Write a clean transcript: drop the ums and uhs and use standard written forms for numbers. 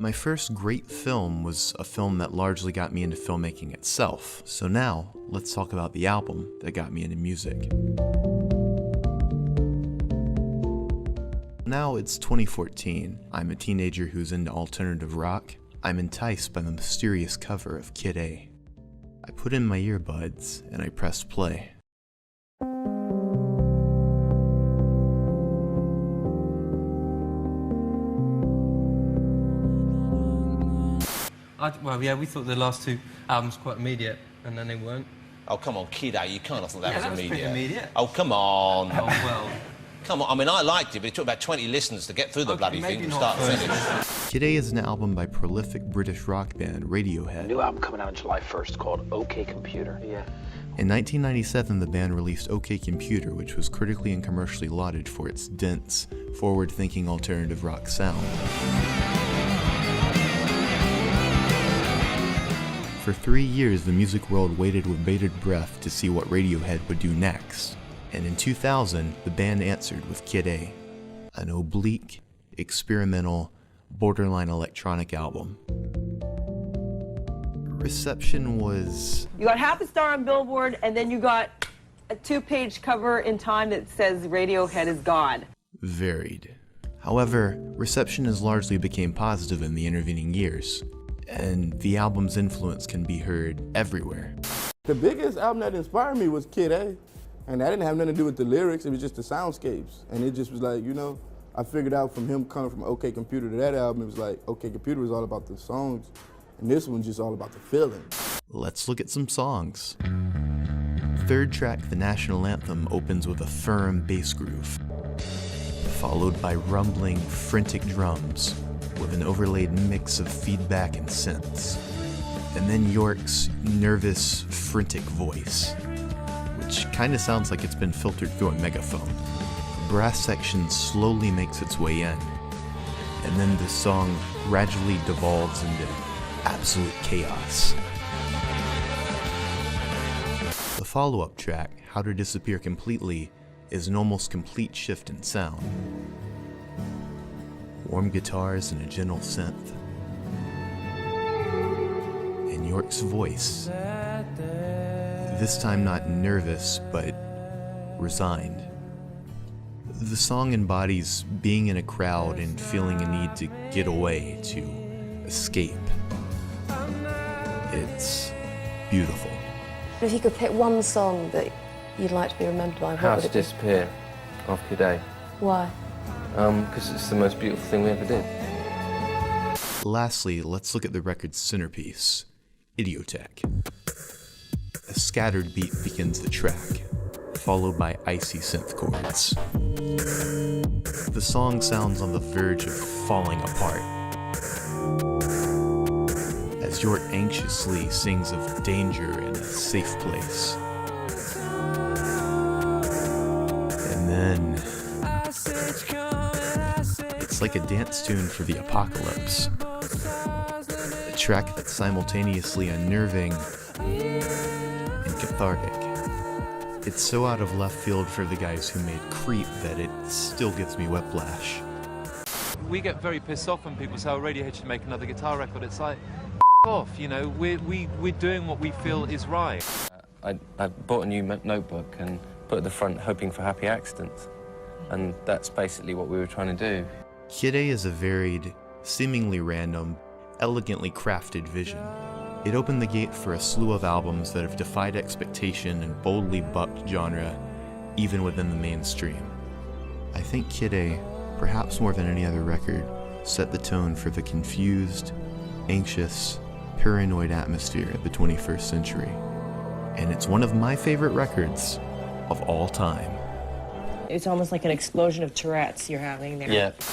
My first great film was a film that largely got me into filmmaking itself. So now, let's talk about the album that got me into music. Now it's 2014. I'm a teenager who's into alternative rock. I'm enticed by the mysterious cover of Kid A. I put in my earbuds and I pressed play. Well, yeah, we thought the last two albums quite immediate, and then they weren't. Oh, come on, Kid A, you can't have thought that was immediate. Pretty immediate. Oh, come on. Oh, well. Come on, I mean, I liked it, but it took about 20 listens to get through the bloody thing from start to finish. Kid A is an album by prolific British rock band Radiohead. New album coming out on July 1st called OK Computer. Yeah. In 1997, the band released OK Computer, which was critically and commercially lauded for its dense, forward-thinking alternative rock sound. For 3 years, the music world waited with bated breath to see what Radiohead would do next. And in 2000, the band answered with Kid A, an oblique, experimental, borderline electronic album. Reception was... You got half a star on Billboard, and then you got a 2-page cover in Time that says Radiohead is God. Varied. However, reception has largely became positive in the intervening years, and the album's influence can be heard everywhere. The biggest album that inspired me was Kid A, and that didn't have nothing to do with the lyrics, it was just the soundscapes. And it just was like, you know, I figured out from him coming from OK Computer to that album, it was like, OK Computer was all about the songs, and this one's just all about the feeling. Let's look at some songs. Third track, the national anthem, opens with a firm bass groove, followed by rumbling, frantic drums, with an overlaid mix of feedback and synths. And then York's nervous, frantic voice, which kinda sounds like it's been filtered through a megaphone. The brass section slowly makes its way in, and then the song gradually devolves into absolute chaos. The follow-up track, How to Disappear Completely, is an almost complete shift in sound. Warm guitars and a gentle synth. And York's voice. This time not nervous, but resigned. The song embodies being in a crowd and feeling a need to get away, to escape. It's beautiful. If you could pick one song that you'd like to be remembered by, what How would to it be? Disappear off Kid A. Why? Because it's the most beautiful thing we ever did. Lastly, let's look at the record's centerpiece, Idiotech. A scattered beat begins the track, followed by icy synth chords. The song sounds on the verge of falling apart, as York anxiously sings of danger in a safe place. And then it's like a dance tune for the apocalypse. A track that's simultaneously unnerving and cathartic. It's so out of left field for the guys who made Creep that it still gives me whiplash. We get very pissed off when people say, oh, Radiohead should make another guitar record. It's like, off, you know, we're doing what we feel is right. I bought a new notebook and put at the front, hoping for happy accidents. And that's basically what we were trying to do. Kid A is a varied, seemingly random, elegantly crafted vision. It opened the gate for a slew of albums that have defied expectation and boldly bucked genre, even within the mainstream. I think Kid A, perhaps more than any other record, set the tone for the confused, anxious, paranoid atmosphere of the 21st century. And it's one of my favorite records of all time. It's almost like an explosion of Tourette's you're having there. Yeah.